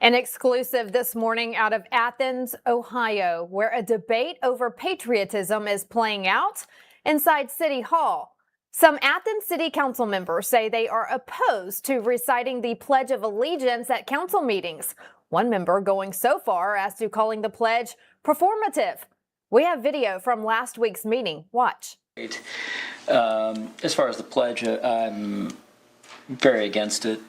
An exclusive this morning out of Athens, Ohio, where a debate over patriotism is playing out inside City Hall. Some Athens City Council members say they are opposed to reciting the Pledge of Allegiance at council meetings. One member going so far as to calling the pledge performative. We have video from last week's meeting. Watch. As far as the pledge, I'm very against it.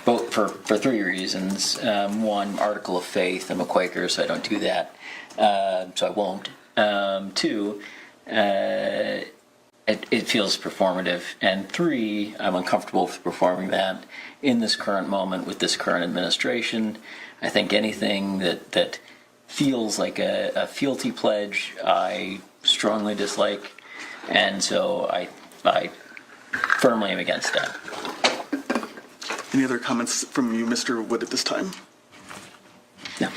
Both for three reasons. One, article of faith. I'm a Quaker, so I don't do that. So I won't. Two, it feels performative. And three, I'm uncomfortable with performing that in this current moment with this current administration. I think anything that feels like a fealty pledge, I strongly dislike. And so I firmly am against that. Any other comments from you, Mr. Wood, at this time? No.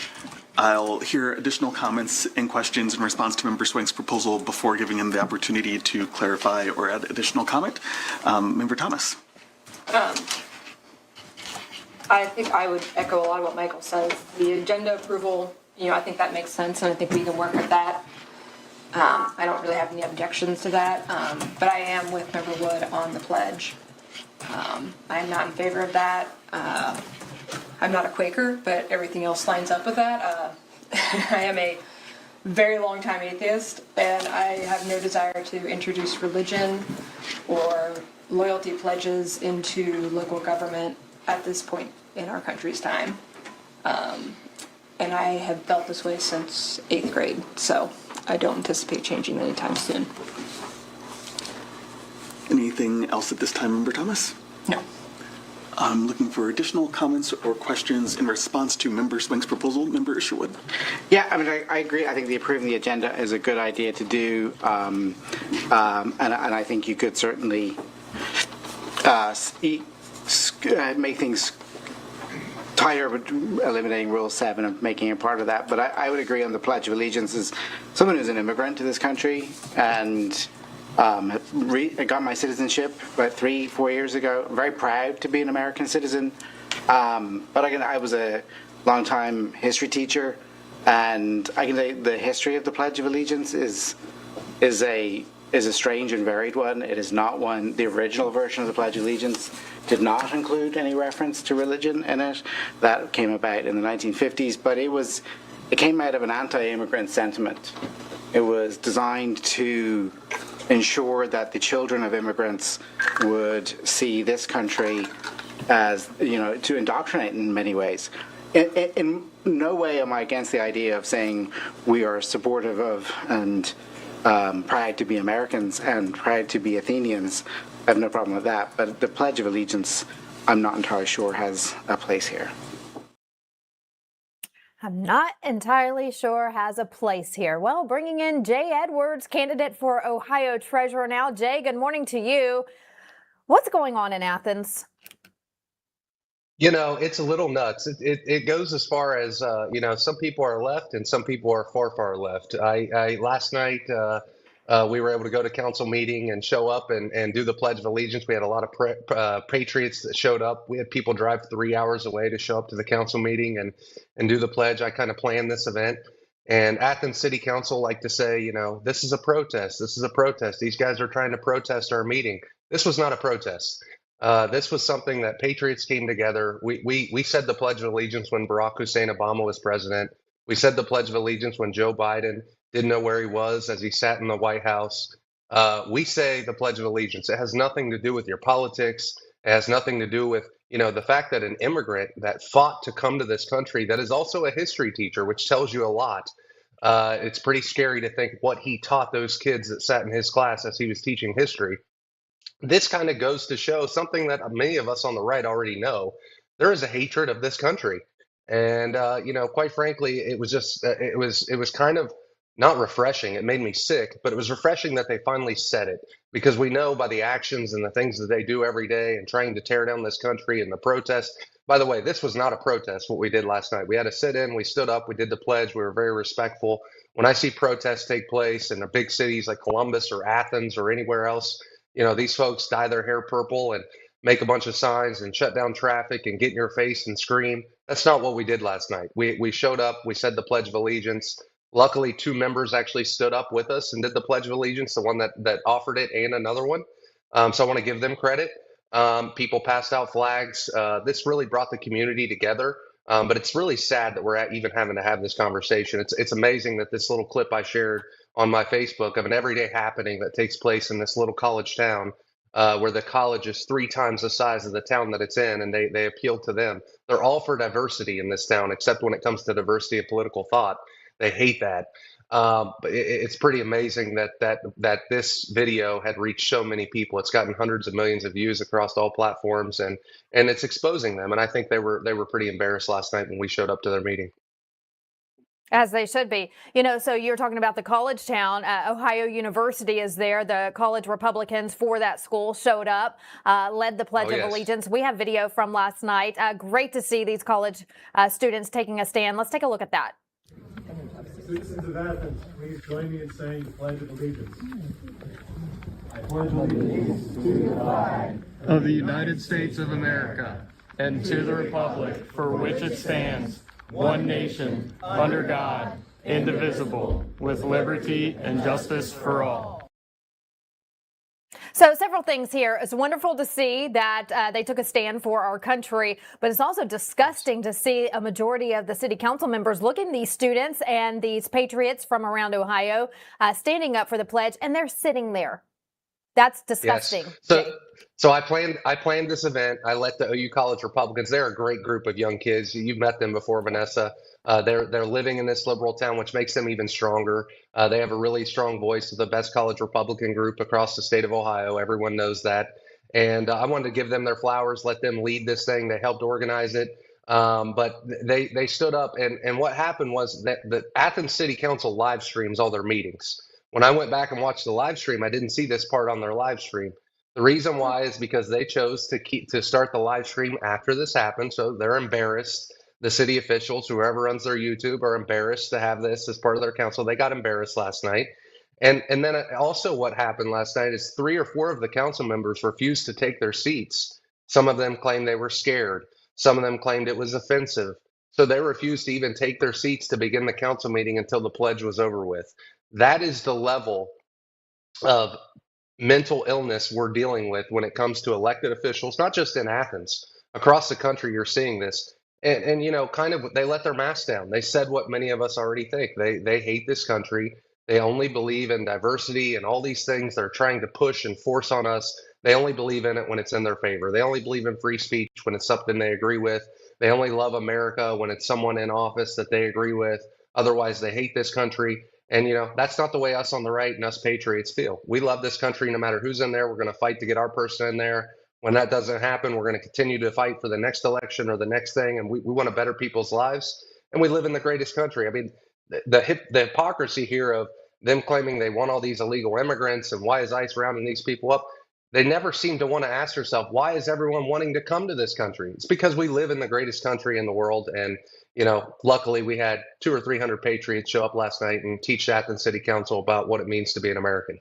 I'll hear additional comments and questions in response to Member Swank's proposal before giving him the opportunity to clarify or add additional comment. Member Thomas. I think I would echo a lot of what Michael says. The agenda approval, I think that makes sense, and I think we can work with that. I don't really have any objections to that, but I am with Member Wood on the pledge. I'm not in favor of that. I'm not a Quaker, but everything else lines up with that. I am a very long time atheist, and I have no desire to introduce religion or loyalty pledges into local government at this point in our country's time. And I have felt this way since 8th grade, so I don't anticipate changing anytime soon. Anything else at this time, Member Thomas? No. I'm looking for additional comments or questions in response to Member Swank's proposal. Member Isherwood. Yeah, I agree. I think approving the agenda is a good idea to do, and I think you could certainly make things tighter, but eliminating Rule 7 and making it part of that. But I would agree on the Pledge of Allegiance as someone who's an immigrant to this country and I got my citizenship about 3-4 years ago. I'm very proud to be an American citizen. But I was a long-time history teacher, and I can say the history of the Pledge of Allegiance is a strange and varied one. It is not one. The original version of the Pledge of Allegiance did not include any reference to religion in it. That came about in the 1950s, but it came out of an anti-immigrant sentiment. It was designed to ensure that the children of immigrants would see this country as, to indoctrinate in many ways. In no way am I against the idea of saying we are supportive of and proud to be Americans and proud to be Athenians. I have no problem with that. But the Pledge of Allegiance, I'm not entirely sure has a place here. I'm not entirely sure has a place here. Well, bringing in Jay Edwards, candidate for Ohio Treasurer now. Jay, good morning to you. What's going on in Athens? It's a little nuts. It goes as far as, some people are left and some people are far, far left. Last night, we were able to go to council meeting and show up and do the Pledge of Allegiance. We had a lot of patriots that showed up. We had people drive 3 hours away to show up to the council meeting and do the pledge. I kind of planned this event. And Athens City Council like to say, this is a protest. This is a protest. These guys are trying to protest our meeting. This was not a protest. This was something that patriots came together. We said the Pledge of Allegiance when Barack Hussein Obama was president. We said the Pledge of Allegiance when Joe Biden didn't know where he was as he sat in the White House. We say the Pledge of Allegiance. It has nothing to do with your politics. It has nothing to do with, the fact that an immigrant that fought to come to this country, that is also a history teacher, which tells you a lot. It's pretty scary to think what he taught those kids that sat in his class as he was teaching history. This kind of goes to show something that many of us on the right already know. There is a hatred of this country. And, quite frankly, it was just, it was kind of not refreshing. It made me sick, but it was refreshing that they finally said it, because we know by the actions and the things that they do every day and trying to tear down this country and the protests. By the way, this was not a protest, what we did last night. We had a sit-in, we stood up, we did the pledge, we were very respectful. When I see protests take place in the big cities like Columbus or Athens or anywhere else, these folks dye their hair purple and make a bunch of signs and shut down traffic and get in your face and scream. That's not what we did last night. We showed up, we said the Pledge of Allegiance. Luckily, 2 members actually stood up with us and did the Pledge of Allegiance, the one that offered it and another one. So I want to give them credit. People passed out flags. This really brought the community together. But it's really sad that we're even having to have this conversation. It's amazing that this little clip I shared on my Facebook of an everyday happening that takes place in this little college town, where the college is 3 times the size of the town that it's in, and they appealed to them. They're all for diversity in this town, except when it comes to diversity of political thought. They hate that. But it's pretty amazing that this video had reached so many people. It's gotten hundreds of millions of views across all platforms, and it's exposing them. And I think they were pretty embarrassed last night when we showed up to their meeting. As they should be. You know, so you're talking about the college town. Ohio University is there. The college Republicans for that school showed up, led the Pledge of Allegiance. We have video from last night. Great to see these college students taking a stand. Let's take a look at that. Citizens of Athens, please join me in saying the Pledge of Allegiance. I pledge allegiance to the flag of the United States of America and to the republic for which it stands, one nation, under God, indivisible, with liberty and justice for all. So several things here. It's wonderful to see that they took a stand for our country, but it's also disgusting to see a majority of the city council members looking at these students and these patriots from around Ohio standing up for the pledge, and they're sitting there. That's disgusting. Yes. So I planned this event. I let the OU College Republicans. They're a great group of young kids. You've met them before, Vanessa. They're living in this liberal town, which makes them even stronger. They have a really strong voice, the best college Republican group across the state of Ohio. Everyone knows that. And I wanted to give them their flowers, let them lead this thing. They helped organize it. But they stood up, and what happened was that the Athens City Council live streams all their meetings. When I went back and watched the live stream, I didn't see this part on their live stream. The reason why is because they chose to start the live stream after this happened, so they're embarrassed. The city officials, whoever runs their YouTube, are embarrassed to have this as part of their council. They got embarrassed last night. And then also what happened last night is 3 or 4 of the council members refused to take their seats. Some of them claimed they were scared. Some of them claimed it was offensive. So they refused to even take their seats to begin the council meeting until the pledge was over with. That is the level of mental illness we're dealing with when it comes to elected officials, not just in Athens. Across the country, you're seeing this. And you know, kind of, they let their mask down. They said what many of us already think. They hate this country. They only believe in diversity and all these things they're trying to push and force on us. They only believe in it when it's in their favor. They only believe in free speech when it's something they agree with. They only love America when it's someone in office that they agree with. Otherwise, they hate this country. And, you know, that's not the way us on the right and us patriots feel. We love this country no matter who's in there. We're going to fight to get our person in there. When that doesn't happen, we're going to continue to fight for the next election or the next thing. And we want to better people's lives. And we live in the greatest country. I mean, the hypocrisy here of them claiming they want all these illegal immigrants and why is ICE rounding these people up? They never seem to want to ask yourself, why is everyone wanting to come to this country? It's because we live in the greatest country in the world. And, you know, luckily we had 200 or 300 patriots show up last night and teach Athens City Council about what it means to be an American.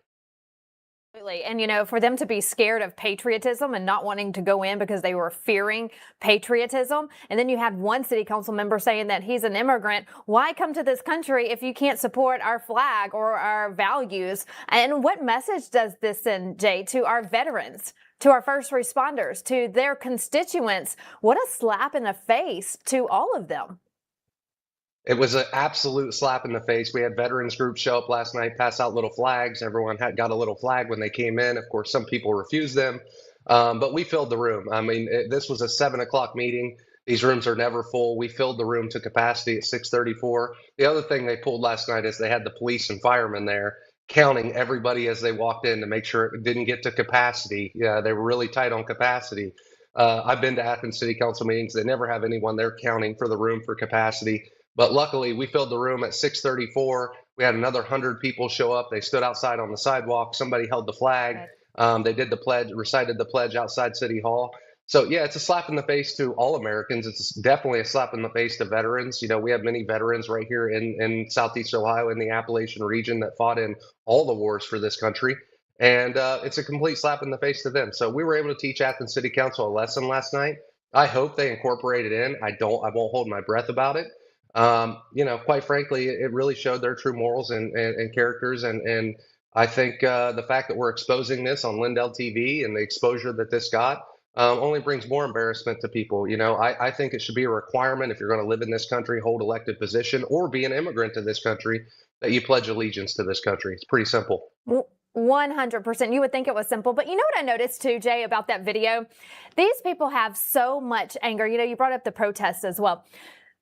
Absolutely. And, you know, for them to be scared of patriotism and not wanting to go in because they were fearing patriotism. And then you had one city council member saying that he's an immigrant. Why come to this country if you can't support our flag or our values? And what message does this send, Jay, to our veterans, to our first responders, to their constituents? What a slap in the face to all of them. It was an absolute slap in the face. We had veterans groups show up last night, pass out little flags. Everyone got a little flag when they came in. Of course, some people refused them, but we filled the room. I mean, this was a 7 o'clock meeting. These rooms are never full. We filled the room to capacity at 6:34. The other thing they pulled last night is they had the police and firemen there counting everybody as they walked in to make sure it didn't get to capacity. Yeah, they were really tight on capacity. I've been to Athens City Council meetings. They never have anyone there counting for the room for capacity. But luckily, we filled the room at 6:34. We had another 100 people show up. They stood outside on the sidewalk. Somebody held the flag. They did the pledge, recited the pledge outside City Hall. So, yeah, it's a slap in the face to all Americans. It's definitely a slap in the face to veterans. You know, we have many veterans right here in Southeast Ohio in the Appalachian region that fought in all the wars for this country. And it's a complete slap in the face to them. So we were able to teach Athens City Council a lesson last night. I hope they incorporate it in. I won't hold my breath about it. Quite frankly, it really showed their true morals and characters. And I think the fact that we're exposing this on Lindell TV and the exposure that this got only brings more embarrassment to people. I think it should be a requirement if you're going to live in this country, hold elected position, or be an immigrant to this country, that you pledge allegiance to this country. It's pretty simple. 100%. You would think it was simple, but you know what I noticed too, Jay, about that video? These people have so much anger. You brought up the protests as well.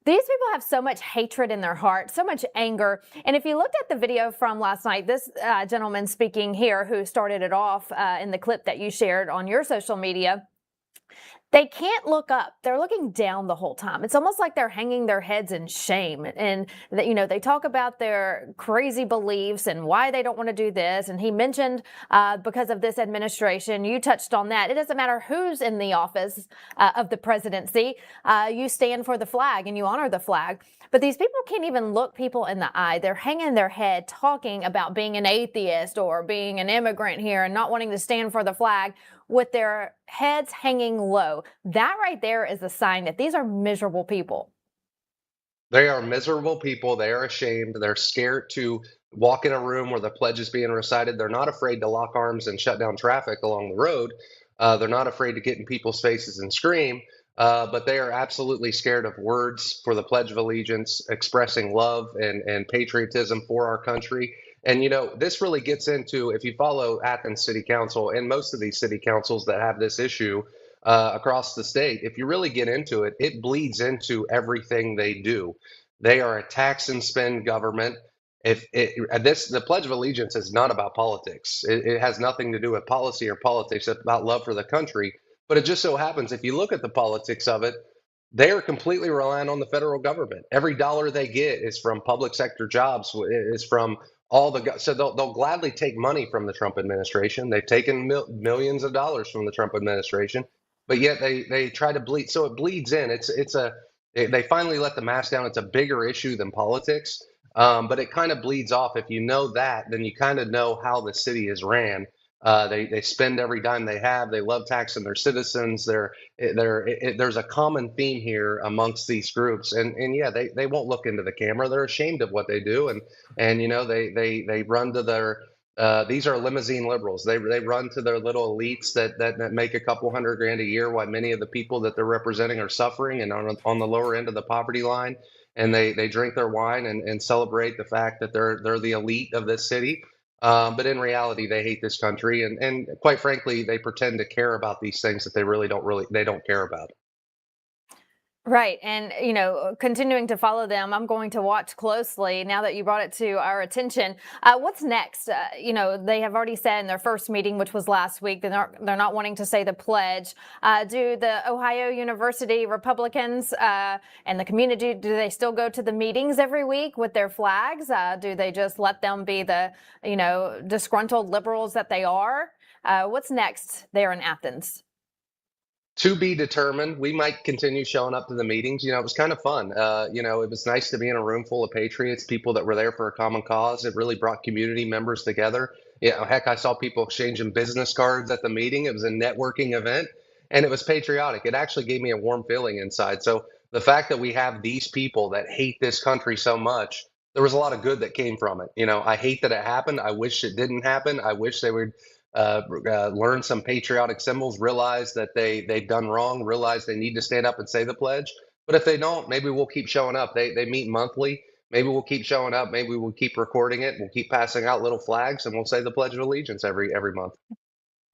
These people have so much hatred in their heart, so much anger. And if you looked at the video from last night, this gentleman speaking here who started it off in the clip that you shared on your social media, they can't look up. They're looking down the whole time. It's almost like they're hanging their heads in shame. And that, they talk about their crazy beliefs and why they don't want to do this. And he mentioned because of this administration, you touched on that. It doesn't matter who's in the office of the presidency. You stand for the flag and you honor the flag. But these people can't even look people in the eye. They're hanging their head talking about being an atheist or being an immigrant here and not wanting to stand for the flag with their heads hanging low. That right there is a sign that these are miserable people. They are miserable people. They are ashamed. They're scared to walk in a room where the pledge is being recited. They're not afraid to lock arms and shut down traffic along the road. They're not afraid to get in people's faces and scream. But they are absolutely scared of words for the Pledge of Allegiance, expressing love and patriotism for our country. And, this really gets into, if you follow Athens City Council and most of these city councils that have this issue across the state, if you really get into it, it bleeds into everything they do. They are a tax and spend government. The Pledge of Allegiance is not about politics. It has nothing to do with policy or politics. It's about love for the country. But it just so happens, if you look at the politics of it, they are completely reliant on the federal government. Every dollar they get is from public sector jobs, is from so they'll gladly take money from the Trump administration. They've taken millions of dollars from the Trump administration, but yet they try to bleed. So it bleeds in. They finally let the mask down. It's a bigger issue than politics, but it kind of bleeds off. If you know that, then you kind of know how the city is ran. They spend every dime they have. They love taxing their citizens. There's a common theme here amongst these groups, and yeah, they won't look into the camera. They're ashamed of what they do, and they run to their. These are limousine liberals. They run to their little elites that make a couple $100,000 a year, while many of the people that they're representing are suffering and on the lower end of the poverty line. And they drink their wine and celebrate the fact that they're the elite of this city. But in reality, they hate this country, and quite frankly, they pretend to care about these things that they don't care about. Right. And, continuing to follow them, I'm going to watch closely now that you brought it to our attention. What's next? They have already said in their first meeting, which was last week, they're not wanting to say the pledge. Do the Ohio University Republicans and the community, do they still go to the meetings every week with their flags? Do they just let them be the, disgruntled liberals that they are? What's next there in Athens? To be determined. We might continue showing up to the meetings. It was kind of fun. It was nice to be in a room full of patriots, people that were there for a common cause. It really brought community members together. Heck, I saw people exchanging business cards at the meeting. It was a networking event, and it was patriotic. It actually gave me a warm feeling inside. So the fact that we have these people that hate this country so much, there was a lot of good that came from it. I hate that it happened. I wish it didn't happen. I wish they would learn some patriotic symbols, realize that they've done wrong, realize they need to stand up and say the pledge. But if they don't, maybe we'll keep showing up. They meet monthly. Maybe we'll keep showing up. Maybe we'll keep recording it. We'll keep passing out little flags, and we'll say the Pledge of Allegiance every month.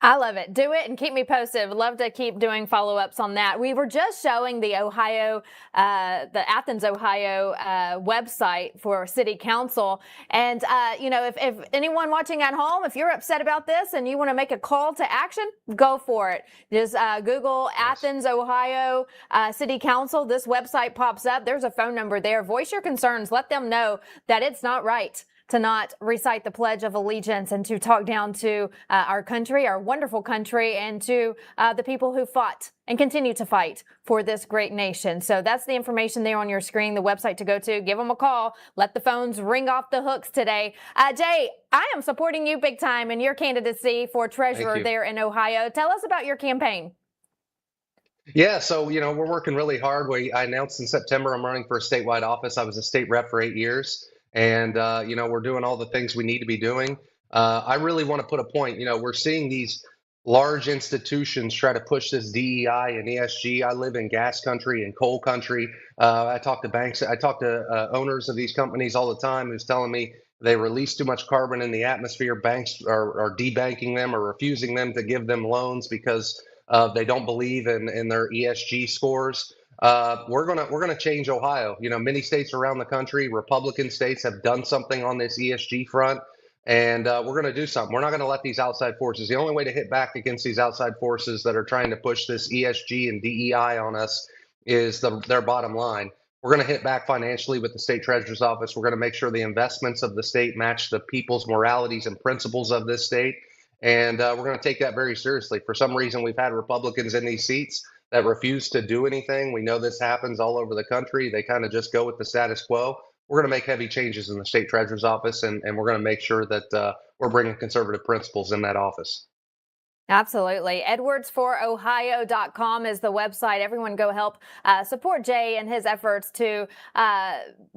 I love it. Do it and keep me posted. Would love to keep doing follow-ups on that. We were just showing the Athens, Ohio website for City Council. And, if anyone watching at home, if you're upset about this and you want to make a call to action, go for it. Just Google Athens, Ohio City Council. This website pops up. There's a phone number there. Voice your concerns. Let them know that it's not right to not recite the Pledge of Allegiance and to talk down to our country, our wonderful country, and to the people who fought and continue to fight for this great nation. So that's the information there on your screen, the website to go to. Give them a call. Let the phones ring off the hooks today. Jay, I am supporting you big time in your candidacy for treasurer there in Ohio. Tell us about your campaign. Yeah, so we're working really hard. I announced in September I'm running for a statewide office. I was a state rep for 8 years, and we're doing all the things we need to be doing. I really want to put a point. We're seeing these large institutions try to push this DEI and ESG. I live in gas country and coal country. I talk to banks. I talk to owners of these companies all the time who's telling me they release too much carbon in the atmosphere. Banks are debanking them or refusing them to give them loans because they don't believe in their ESG scores. We're gonna change Ohio. Many states around the country, Republican states, have done something on this ESG front, and we're gonna do something. We're not gonna let these outside forces. The only way to hit back against these outside forces that are trying to push this ESG and DEI on us is their bottom line. We're going to hit back financially with the state treasurer's office. We're going to make sure the investments of the state match the people's moralities and principles of this state. And we're going to take that very seriously. For some reason, we've had Republicans in these seats that refuse to do anything. We know this happens all over the country. They kind of just go with the status quo. We're going to make heavy changes in the state treasurer's office, and we're going to make sure that we're bringing conservative principles in that office. Absolutely. EdwardsForOhio.com is the website. Everyone go help support Jay in his efforts to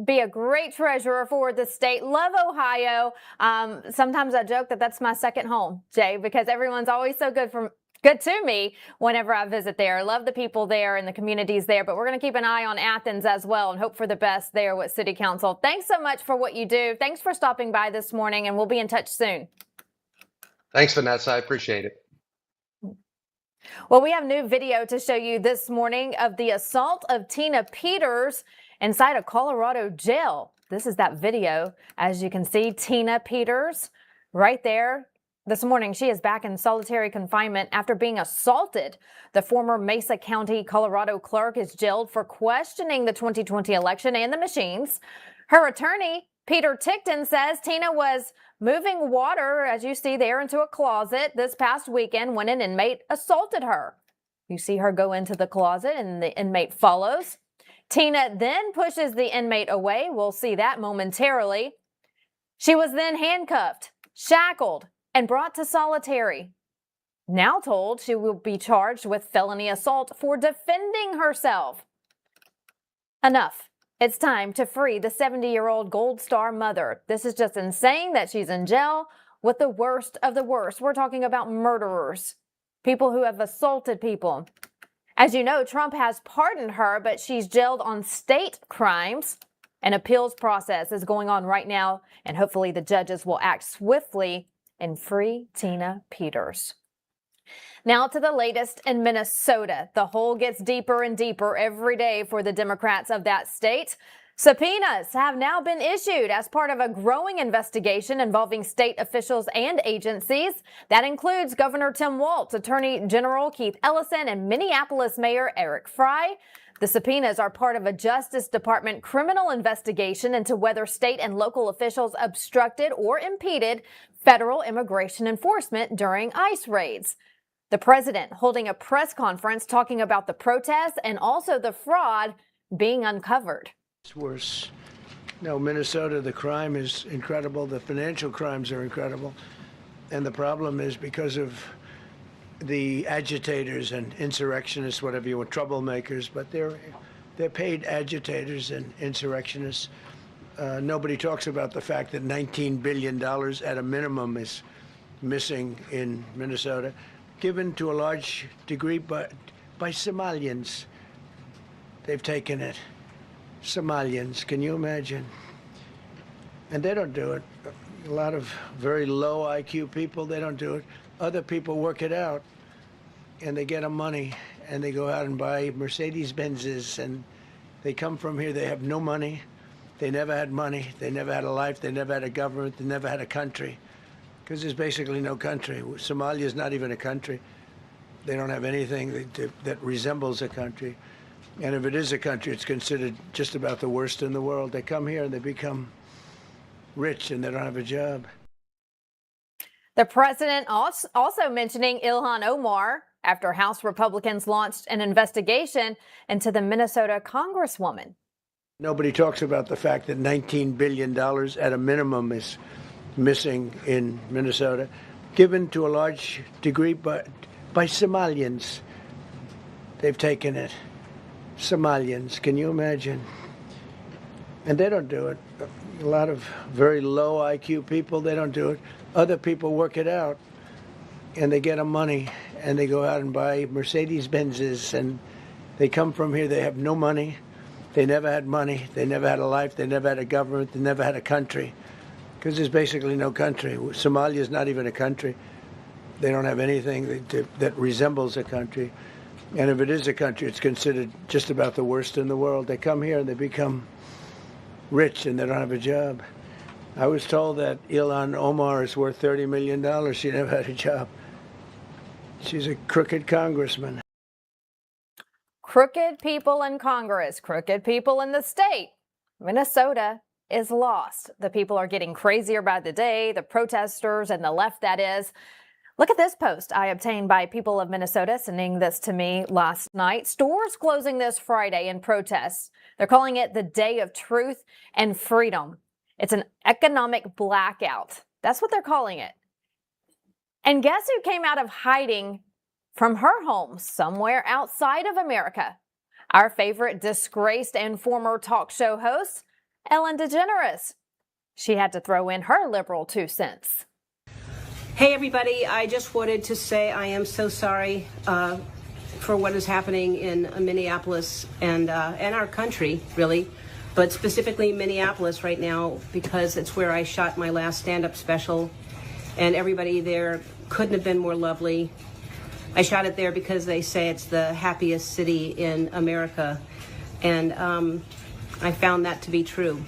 be a great treasurer for the state. Love Ohio. Sometimes I joke that that's my second home, Jay, because everyone's always so good to me whenever I visit there. Love the people there and the communities there, but we're going to keep an eye on Athens as well and hope for the best there with City Council. Thanks so much for what you do. Thanks for stopping by this morning, and we'll be in touch soon. Thanks, Vanessa. I appreciate it. Well, we have new video to show you this morning of the assault of Tina Peters inside a Colorado jail. This is that video. As you can see, Tina Peters right there. This morning, she is back in solitary confinement after being assaulted. The former Mesa County, Colorado clerk is jailed for questioning the 2020 election and the machines. Her attorney, Peter Tickton, says Tina was moving water, as you see there, into a closet this past weekend when an inmate assaulted her. You see her go into the closet and the inmate follows. Tina then pushes the inmate away. We'll see that momentarily. She was then handcuffed, shackled, and brought to solitary. Now told she will be charged with felony assault for defending herself. Enough. It's time to free the 70-year-old Gold Star mother. This is just insane that she's in jail with the worst of the worst. We're talking about murderers, people who have assaulted people. As you know, Trump has pardoned her, but she's jailed on state crimes. An appeals process is going on right now, and hopefully the judges will act swiftly and free Tina Peters. Now to the latest in Minnesota. The hole gets deeper and deeper every day for the Democrats of that state. Subpoenas have now been issued as part of a growing investigation involving state officials and agencies. That includes Governor Tim Walz, Attorney General Keith Ellison, and Minneapolis Mayor Eric Fry. The subpoenas are part of a Justice Department criminal investigation into whether state and local officials obstructed or impeded federal immigration enforcement during ICE raids. The president holding a press conference talking about the protests and also the fraud being uncovered. It's worse. No, Minnesota, the crime is incredible. The financial crimes are incredible. And the problem is because of the agitators and insurrectionists, whatever you want, troublemakers, but they're paid agitators and insurrectionists. Nobody talks about the fact that $19 billion at a minimum is missing in Minnesota, given to a large degree by Somalians. They've taken it. Somalians, can you imagine? And they don't do it. A lot of very low IQ people, they don't do it. Other people work it out, and they get them money, and they go out and buy Mercedes-Benzes, and they come from here, they have no money. They never had money. They never had a life. They never had a government. They never had a country. Because there's basically no country. Somalia is not even a country. They don't have anything that resembles a country. And if it is a country, it's considered just about the worst in the world. They come here and they become rich and they don't have a job. The president also mentioning Ilhan Omar after House Republicans launched an investigation into the Minnesota congresswoman. Nobody talks about the fact that $19 billion at a minimum is missing in Minnesota, given to a large degree by Somalians. They've taken it. Somalians, can you imagine? And they don't do it. A lot of very low IQ people, they don't do it. Other people work it out, and they get them money, and they go out and buy Mercedes-Benzes, and they come from here, they have no money. They never had money. They never had a life. They never had a government. They never had a country, because there's basically no country. Somalia is not even a country. They don't have anything that resembles a country. And if it is a country, it's considered just about the worst in the world. They come here and they become rich and they don't have a job. I was told that Ilhan Omar is worth $30 million. She never had a job. She's a crooked congressman. Crooked people in Congress, crooked people in the state. Minnesota is lost. The people are getting crazier by the day, the protesters and the left, that is. Look at this post I obtained by people of Minnesota, sending this to me last night. Stores closing this Friday in protest. They're calling it the Day of Truth and Freedom. It's an economic blackout. That's what they're calling it. And guess who came out of hiding from her home somewhere outside of America? Our favorite disgraced and former talk show host, Ellen DeGeneres. She had to throw in her liberal 2 cents. Hey, everybody. I just wanted to say I am so sorry for what is happening in Minneapolis and our country, really, but specifically Minneapolis right now, because it's where I shot my last stand-up special, and everybody there couldn't have been more lovely. I shot it there because they say it's the happiest city in America, and I found that to be true.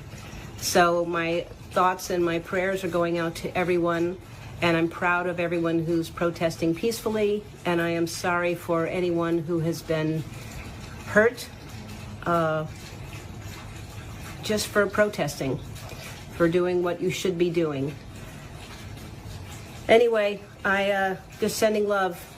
So my thoughts and my prayers are going out to everyone, and I'm proud of everyone who's protesting peacefully, and I am sorry for anyone who has been hurt just for protesting, for doing what you should be doing. Anyway, I just sending love.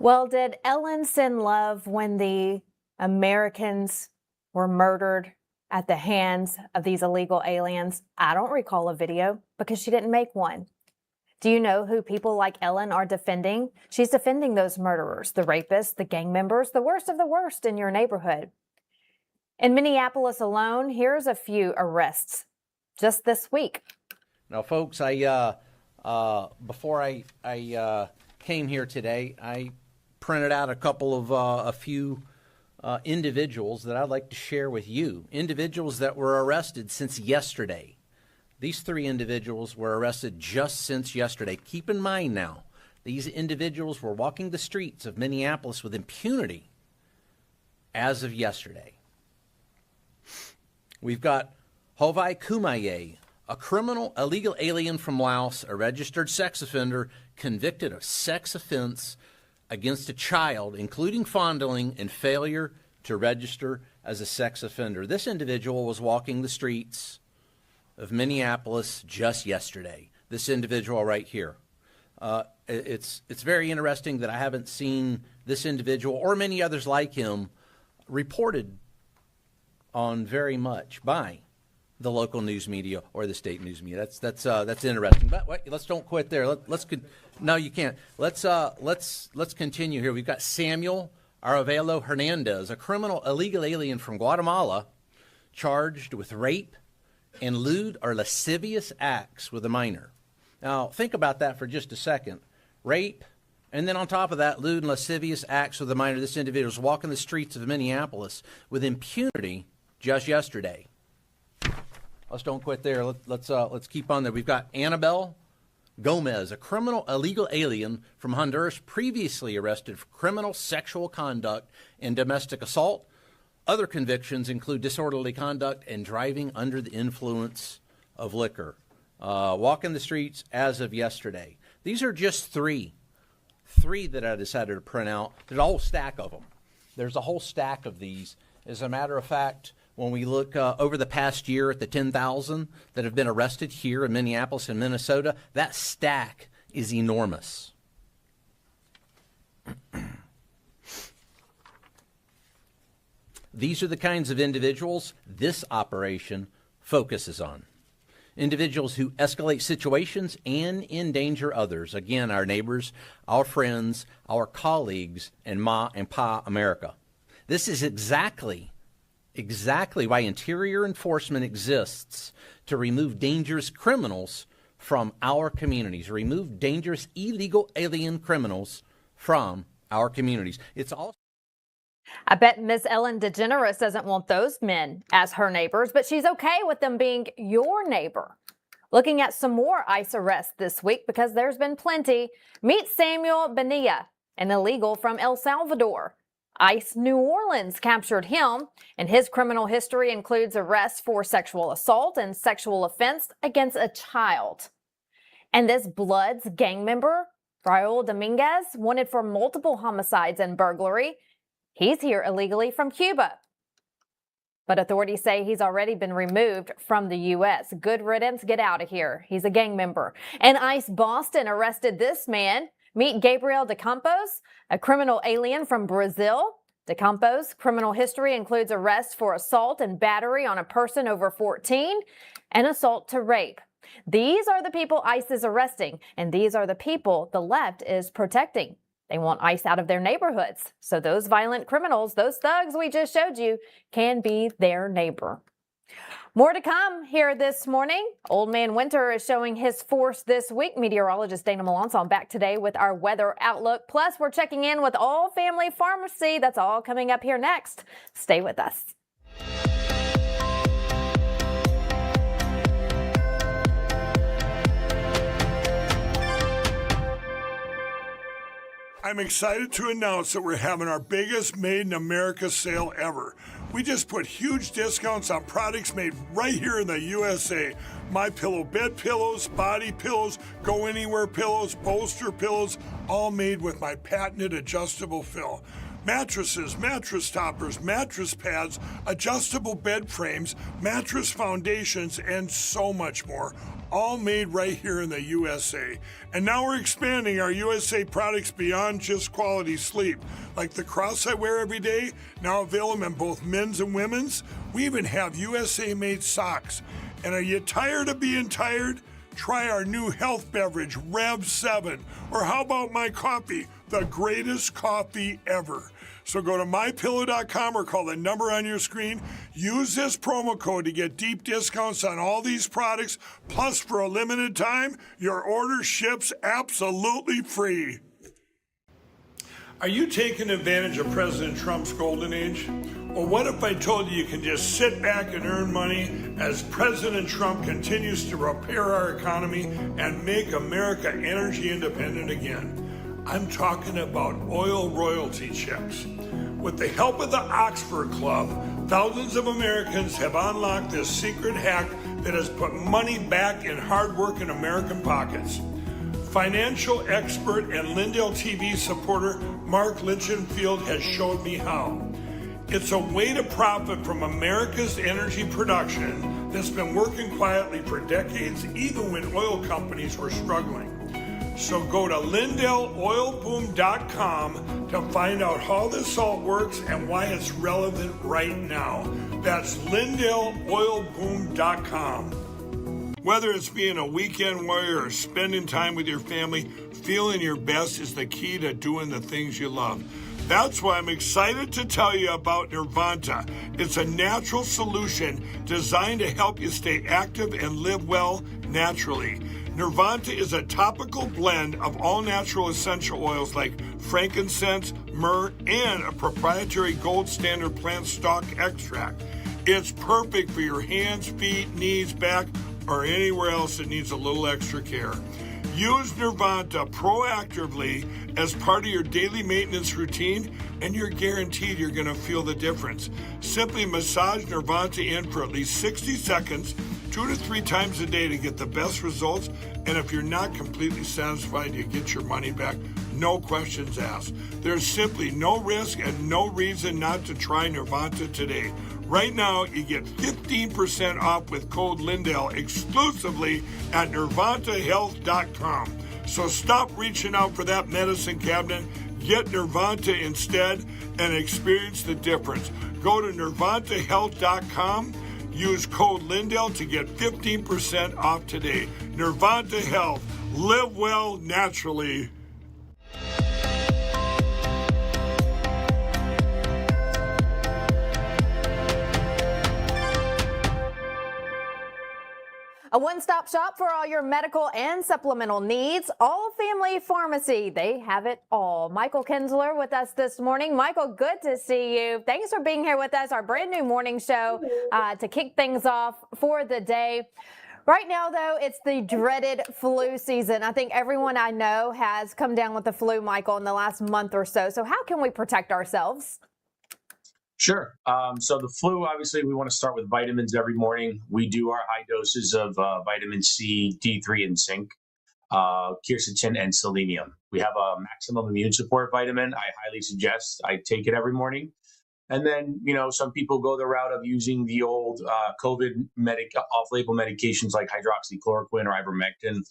Well, did Ellen send love when the Americans were murdered at the hands of these illegal aliens? I don't recall a video because she didn't make one. Do you know who people like Ellen are defending? She's defending those murderers, the rapists, the gang members, the worst of the worst in your neighborhood. In Minneapolis alone, here's a few arrests just this week. Now, folks, before I came here today, I printed out a few individuals that I'd like to share with you. Individuals that were arrested since yesterday. These 3 individuals were arrested just since yesterday. Keep in mind now, these individuals were walking the streets of Minneapolis with impunity as of yesterday. We've got Hovai Kumaye, a illegal alien from Laos, a registered sex offender, convicted of sex offense against a child, including fondling and failure to register as a sex offender. This individual was walking the streets of Minneapolis just yesterday. This individual right here. It's very interesting that I haven't seen this individual or many others like him reported on very much by the local news media or the state news media. That's interesting. But wait, let's don't quit there. No, you can't. Let's continue here. We've got Samuel Aravelo Hernandez, a illegal alien from Guatemala, charged with rape and lewd or lascivious acts with a minor. Now, think about that for just a second. Rape, and then on top of that, lewd and lascivious acts with a minor. This individual is walking the streets of Minneapolis with impunity just yesterday. Let's don't quit there. Let's keep on there. We've got Annabelle Gomez, a illegal alien from Honduras, previously arrested for criminal sexual conduct and domestic assault. Other convictions include disorderly conduct and driving under the influence of liquor. Walking the streets as of yesterday. These are just 3 3 that I decided to print out. There's a whole stack of them. There's a whole stack of these. As a matter of fact, when we look over the past year at the 10,000 that have been arrested here in Minneapolis and Minnesota, that stack is enormous. These are the kinds of individuals this operation focuses on. Individuals who escalate situations and endanger others. Again, our neighbors, our friends, our colleagues, and Ma and Pa America. This is exactly why Interior Enforcement exists, to remove dangerous criminals from our communities, remove dangerous illegal alien criminals from our communities. It's also I bet Miss Ellen DeGeneres doesn't want those men as her neighbors, but she's okay with them being your neighbor. Looking at some more ICE arrests this week, because there's been plenty. Meet Samuel Bonilla, an illegal from El Salvador. ICE New Orleans captured him, and his criminal history includes arrests for sexual assault and sexual offense against a child. And this Bloods gang member, Raul Dominguez, wanted for multiple homicides and burglary. He's here illegally from Cuba. But authorities say he's already been removed from the U.S. Good riddance, get out of here. He's a gang member. And ICE Boston arrested this man. Meet Gabriel de Campos, a criminal alien from Brazil. De Campos' criminal history includes arrests for assault and battery on a person over 14 and assault to rape. These are the people ICE is arresting, and these are the people the left is protecting. They want ICE out of their neighborhoods, so those violent criminals, those thugs we just showed you, can be their neighbor. More to come here this morning. Old Man Winter is showing his force this week. Meteorologist Dana Melanson back today with our weather outlook. Plus, we're checking in with All Family Pharmacy. That's all coming up here next. Stay with us. I'm excited to announce that we're having our biggest Made in America sale ever. We just put huge discounts on products made right here in the USA. MyPillow bed pillows, body pillows, go anywhere pillows, bolster pillows, all made with my patented adjustable fill. Mattresses, mattress toppers, mattress pads, adjustable bed frames, mattress foundations, and so much more. All made right here in the USA. And now we're expanding our USA products beyond just quality sleep. Like the cross I wear every day, now available in both men's and women's. We even have USA-made socks. And are you tired of being tired? Try our new health beverage, Rev 7. Or how about my coffee, the greatest coffee ever. So go to mypillow.com or call the number on your screen. Use this promo code to get deep discounts on all these products. Plus, for a limited time, your order ships absolutely free. Are you taking advantage of President Trump's golden age? Or what if I told you can just sit back and earn money as President Trump continues to repair our economy and make America energy independent again? I'm talking about oil royalty checks. With the help of the Oxford Club, thousands of Americans have unlocked this secret hack that has put money back in hardworking American pockets. Financial expert and Lindell TV supporter Mark Litchenfield has showed me how. It's a way to profit from America's energy production that's been working quietly for decades, even when oil companies were struggling. So go to LindellOilBoom.com to find out how this all works and why it's relevant right now. That's LindellOilBoom.com. Whether it's being a weekend warrior or spending time with your family, feeling your best is the key to doing the things you love. That's why I'm excited to tell you about Nirvanta. It's a natural solution designed to help you stay active and live well naturally. Nirvanta is a topical blend of all natural essential oils like frankincense, myrrh, and a proprietary gold standard plant stock extract. It's perfect for your hands, feet, knees, back, or anywhere else that needs a little extra care. Use Nirvanta proactively as part of your daily maintenance routine, and you're guaranteed you're going to feel the difference. Simply massage Nirvanta in for at least 60 seconds, 2 to 3 times a day to get the best results. And if you're not completely satisfied, you get your money back, no questions asked. There's simply no risk and no reason not to try Nervanta today. Right now, you get 15% off with code Lindell exclusively at NervantaHealth.com. So stop reaching out for that medicine cabinet. Get Nervanta instead and experience the difference. Go to NervantaHealth.com. Use code Lindell to get 15% off today. Nervanta Health. Live well naturally. A one-stop shop for all your medical and supplemental needs. All Family Pharmacy. They have it all. Michael Kinsler with us this morning. Michael, good to see you. Thanks for being here with us, our brand new morning show to kick things off for the day. Right now, though, it's the dreaded flu season. I think everyone I know has come down with the flu, Michael, in the last month or so. So how can we protect ourselves? Sure. So the flu, obviously, we want to start with vitamins every morning. We do our high doses of vitamin C, D3, and zinc, quercetin, and selenium. We have a maximum immune support vitamin. I highly suggest I take it every morning. And then, some people go the route of using the old COVID off-label medications like hydroxychloroquine or ivermectin.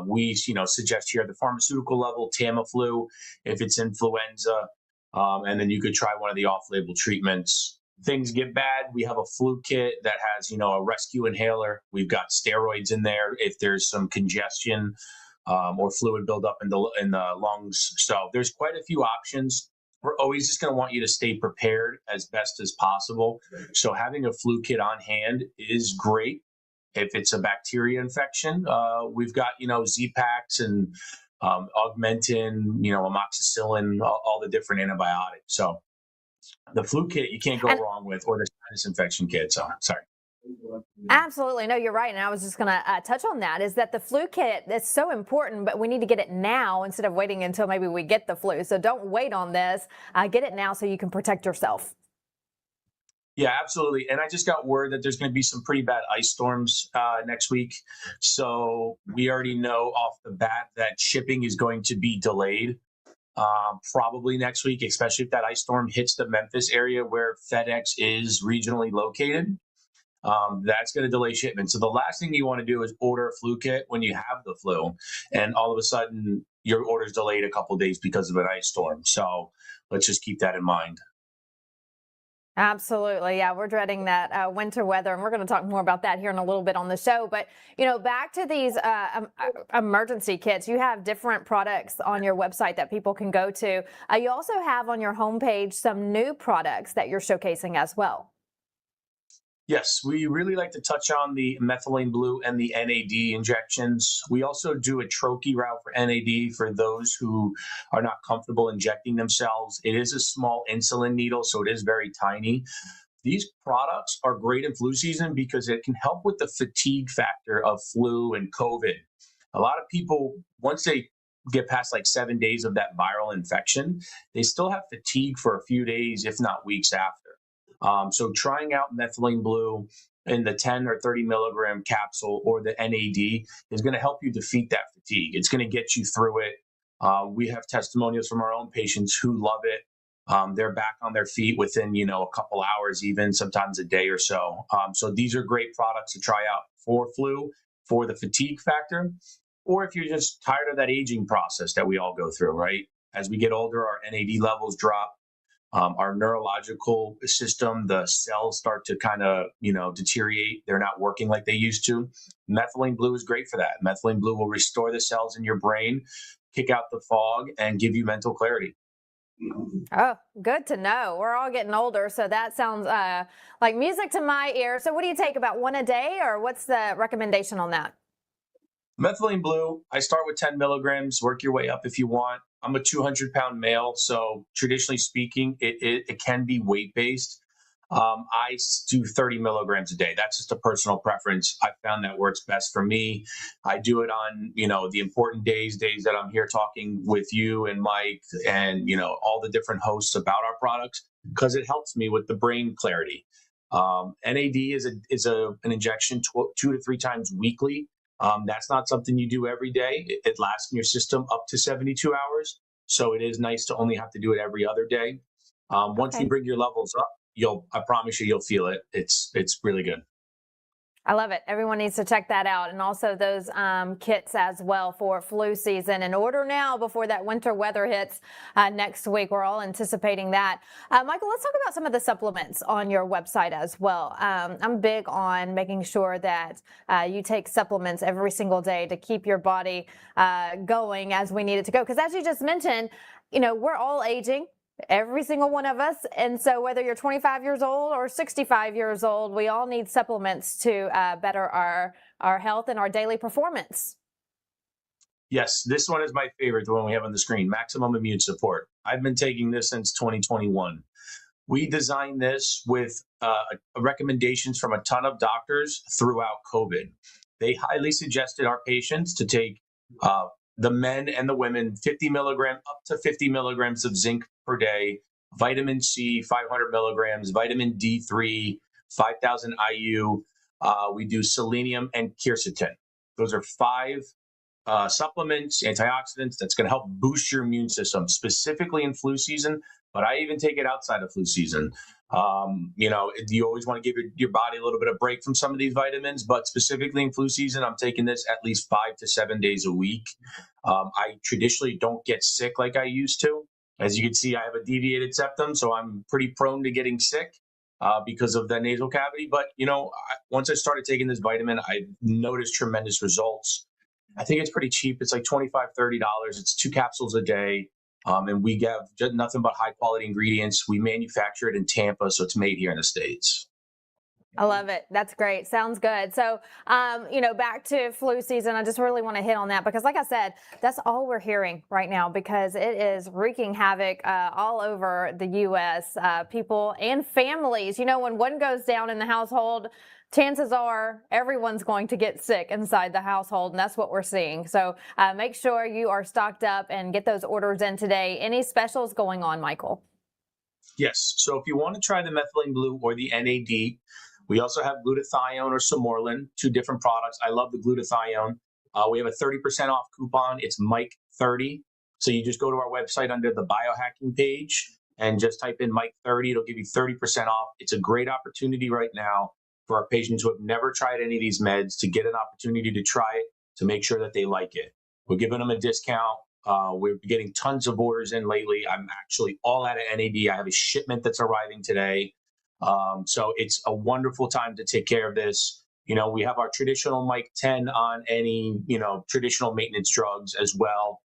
We, suggest here at the pharmaceutical level, Tamiflu, if it's influenza. And then you could try one of the off-label treatments. Things get bad, we have a flu kit that has, a rescue inhaler. We've got steroids in there if there's some congestion or fluid buildup in the lungs. So there's quite a few options. We're always just going to want you to stay prepared as best as possible. So having a flu kit on hand is great. If it's a bacteria infection, we've got, Z-Paks and Augmentin, amoxicillin, all the different antibiotics. So the flu kit you can't go wrong with, or the sinus infection kit. So sorry. Absolutely. No, you're right. And I was just going to touch on that, is that the flu kit is so important, but we need to get it now instead of waiting until maybe we get the flu. So don't wait on this. Get it now so you can protect yourself. Yeah, absolutely. And I just got word that there's going to be some pretty bad ice storms next week. So we already know off the bat that shipping is going to be delayed probably next week, especially if that ice storm hits the Memphis area where FedEx is regionally located. That's going to delay shipment. So the last thing you want to do is order a flu kit when you have the flu, and all of a sudden your order's delayed a couple of days because of an ice storm. So let's just keep that in mind. Absolutely. Yeah, we're dreading that winter weather, and we're going to talk more about that here in a little bit on the show. But, back to these emergency kits, you have different products on your website that people can go to. You also have on your homepage some new products that you're showcasing as well. Yes, we really like to touch on the methylene blue and the NAD injections. We also do a troche route for NAD for those who are not comfortable injecting themselves. It is a small insulin needle, so it is very tiny. These products are great in flu season because it can help with the fatigue factor of flu and COVID. A lot of people, once they get past like 7 days of that viral infection, they still have fatigue for a few days, if not weeks after. So trying out methylene blue in the 10 or 30 milligram capsule or the NAD is going to help you defeat that fatigue. It's going to get you through it. We have testimonials from our own patients who love it. They're back on their feet within, a couple hours, even sometimes a day or so. So these are great products to try out for flu, for the fatigue factor, or if you're just tired of that aging process that we all go through, right? As we get older, our NAD levels drop. Our neurological system, the cells start to kind of, deteriorate. They're not working like they used to. Methylene blue is great for that. Methylene blue will restore the cells in your brain, kick out the fog, and give you mental clarity. Oh, good to know. We're all getting older, so that sounds like music to my ear. So what do you take, about one a day, or what's the recommendation on that? Methylene blue, I start with 10 milligrams, work your way up if you want. I'm a 200-pound male, so traditionally speaking, it can be weight-based. I do 30 milligrams a day. That's just a personal preference. I found that works best for me. I do it on, the important days that I'm here talking with you and Mike and, all the different hosts about our products, because it helps me with the brain clarity. NAD is an injection 2 to 3 times weekly. That's not something you do every day. It lasts in your system up to 72 hours. So it is nice to only have to do it every other day. Once you bring your levels up, I promise you'll feel it. It's really good. I love it. Everyone needs to check that out. And also those kits as well for flu season. And order now before that winter weather hits next week. We're all anticipating that. Michael, let's talk about some of the supplements on your website as well. I'm big on making sure that you take supplements every single day to keep your body going as we need it to go. Because as you just mentioned, you know, we're all aging. Every single one of us. And so whether you're 25 years old or 65 years old, we all need supplements to better our health and our daily performance. Yes, this one is my favorite, the one we have on the screen, Maximum Immune Support. I've been taking this since 2021. We designed this with recommendations from a ton of doctors throughout COVID. They highly suggested our patients to take the men and the women 50 milligrams up to 50 milligrams of zinc per day, vitamin C 500 milligrams, vitamin D3 5,000 IU. We do selenium and quercetin. Those are 5 supplements, antioxidants that's going to help boost your immune system, specifically in flu season. But I even take it outside of flu season. You know, you always want to give your body a little bit of break from some of these vitamins, but specifically in flu season, I'm taking this at least 5 to 7 days a week. I traditionally don't get sick like I used to. As you can see, I have a deviated septum, so I'm pretty prone to getting sick because of the nasal cavity. But, you know, once I started taking this vitamin, I noticed tremendous results. I think it's pretty cheap. It's like $25, $30. It's 2 capsules a day. And we have just nothing but high quality ingredients. We manufacture it in Tampa, so it's made here in the States. I love it. That's great. Sounds good. So, you know, back to flu season, I just really want to hit on that because, like I said, that's all we're hearing right now because it is wreaking havoc all over the U.S. People and families. You know, when one goes down in the household, chances are everyone's going to get sick inside the household, and that's what we're seeing. So make sure you are stocked up and get those orders in today. Any specials going on, Michael? Yes. So if you want to try the methylene blue or the NAD, we also have glutathione or Somorlin, 2 different products. I love the glutathione. We have a 30% off coupon. It's Mike30. So you just go to our website under the biohacking page and just type in Mike30. It'll give you 30% off. It's a great opportunity right now for our patients who have never tried any of these meds to get an opportunity to try it, to make sure that they like it. We're giving them a discount. We're getting tons of orders in lately. I'm actually all out of NAD. I have a shipment that's arriving today. So it's a wonderful time to take care of this. You know, we have our traditional Mike 10 on any, you know, traditional maintenance drugs as well.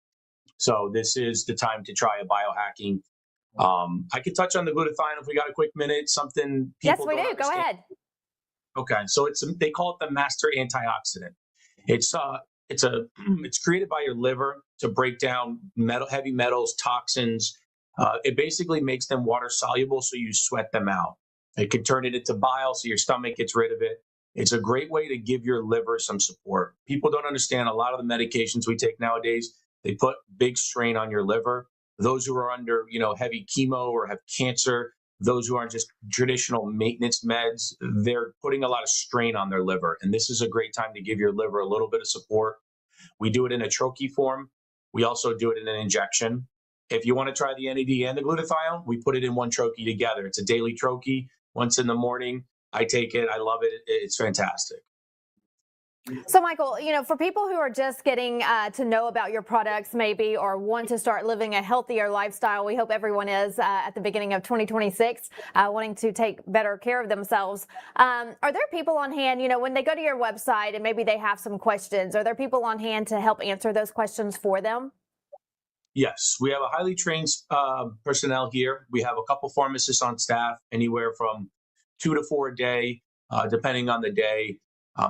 So this is the time to try a biohacking. I could touch on the glutathione if we got a quick minute. Something people yes, we do. understand. Go ahead. Okay, so they call it the master antioxidant. It's created by your liver to break down heavy metals, toxins. It basically makes them water soluble, so you sweat them out. It can turn it into bile, so your stomach gets rid of it. It's a great way to give your liver some support. People don't understand a lot of the medications we take nowadays. They put big strain on your liver. Those who are under, you know, heavy chemo or have cancer, those who aren't just traditional maintenance meds, they're putting a lot of strain on their liver. And this is a great time to give your liver a little bit of support. We do it in a troche form. We also do it in an injection. If you want to try the NAD and the glutathione, we put it in one troche together. It's a daily troche. Once in the morning, I take it. I love it. It's fantastic. So, Michael, you know, for people who are just getting to know about your products maybe or want to start living a healthier lifestyle, we hope everyone is at the beginning of 2026 wanting to take better care of themselves. Are there people on hand, you know, when they go to your website and maybe they have some questions, are there people on hand to help answer those questions for them? Yes, we have a highly trained personnel here. We have a couple pharmacists on staff, anywhere from 2 to 4 a day, depending on the day.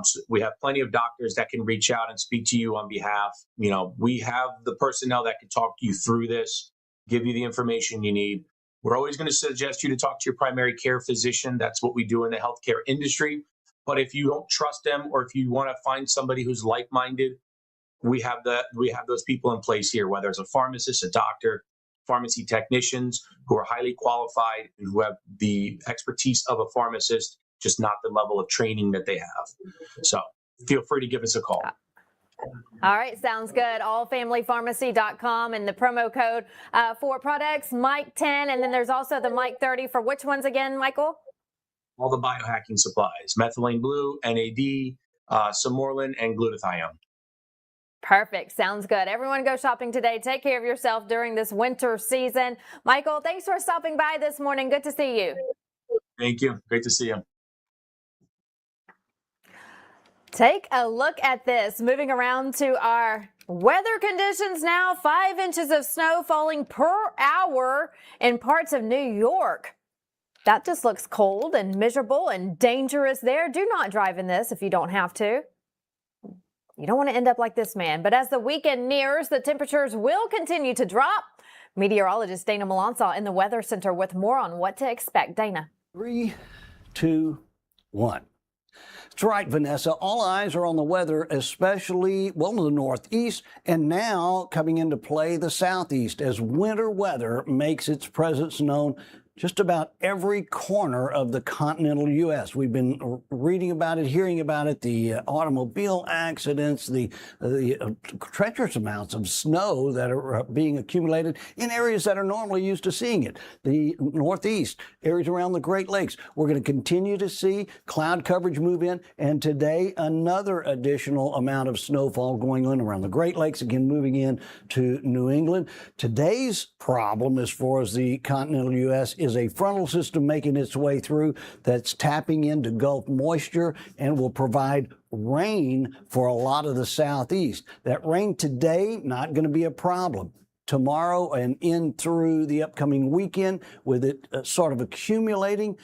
So we have plenty of doctors that can reach out and speak to you on behalf. You know, we have the personnel that can talk you through this, give you the information you need. We're always going to suggest you to talk to your primary care physician. That's what we do in the healthcare industry. But if you don't trust them, or if you want to find somebody who's like-minded, we have those people in place here, whether it's a pharmacist, a doctor, pharmacy technicians who are highly qualified and who have the expertise of a pharmacist, just not the level of training that they have. So feel free to give us a call. All right, sounds good. Allfamilypharmacy.com and the promo code for products, Mike10, and then there's also the Mike30 for which ones again, Michael? All the biohacking supplies, methylene blue, NAD, Somorlin, and glutathione. Perfect. Sounds good. Everyone go shopping today. Take care of yourself during this winter season. Michael, thanks for stopping by this morning. Good to see you. Thank you. Great to see you. Take a look at this. Moving around to our weather conditions now. 5 inches of snow falling per hour in parts of New York. That just looks cold and miserable and dangerous there. Do not drive in this if you don't have to. You don't want to end up like this man. But as the weekend nears, the temperatures will continue to drop. Meteorologist Dana Melanson in the Weather Center with more on what to expect. Dana. 3, 2, 1. That's right, Vanessa. All eyes are on the weather, especially, well, the northeast, and now coming into play the southeast as winter weather makes its presence known just about every corner of the continental U.S. We've been reading about it, hearing about it, the automobile accidents, the treacherous amounts of snow that are being accumulated in areas that are normally used to seeing it. The Northeast, areas around the Great Lakes. We're going to continue to see cloud coverage move in, and today another additional amount of snowfall going on around the Great Lakes, again moving in to New England. Today's problem as far as the continental U.S. is a frontal system making its way through that's tapping into Gulf moisture and will provide rain for a lot of the southeast. That rain today, not going to be a problem. Tomorrow and in through the upcoming weekend, with it sort of accumulating,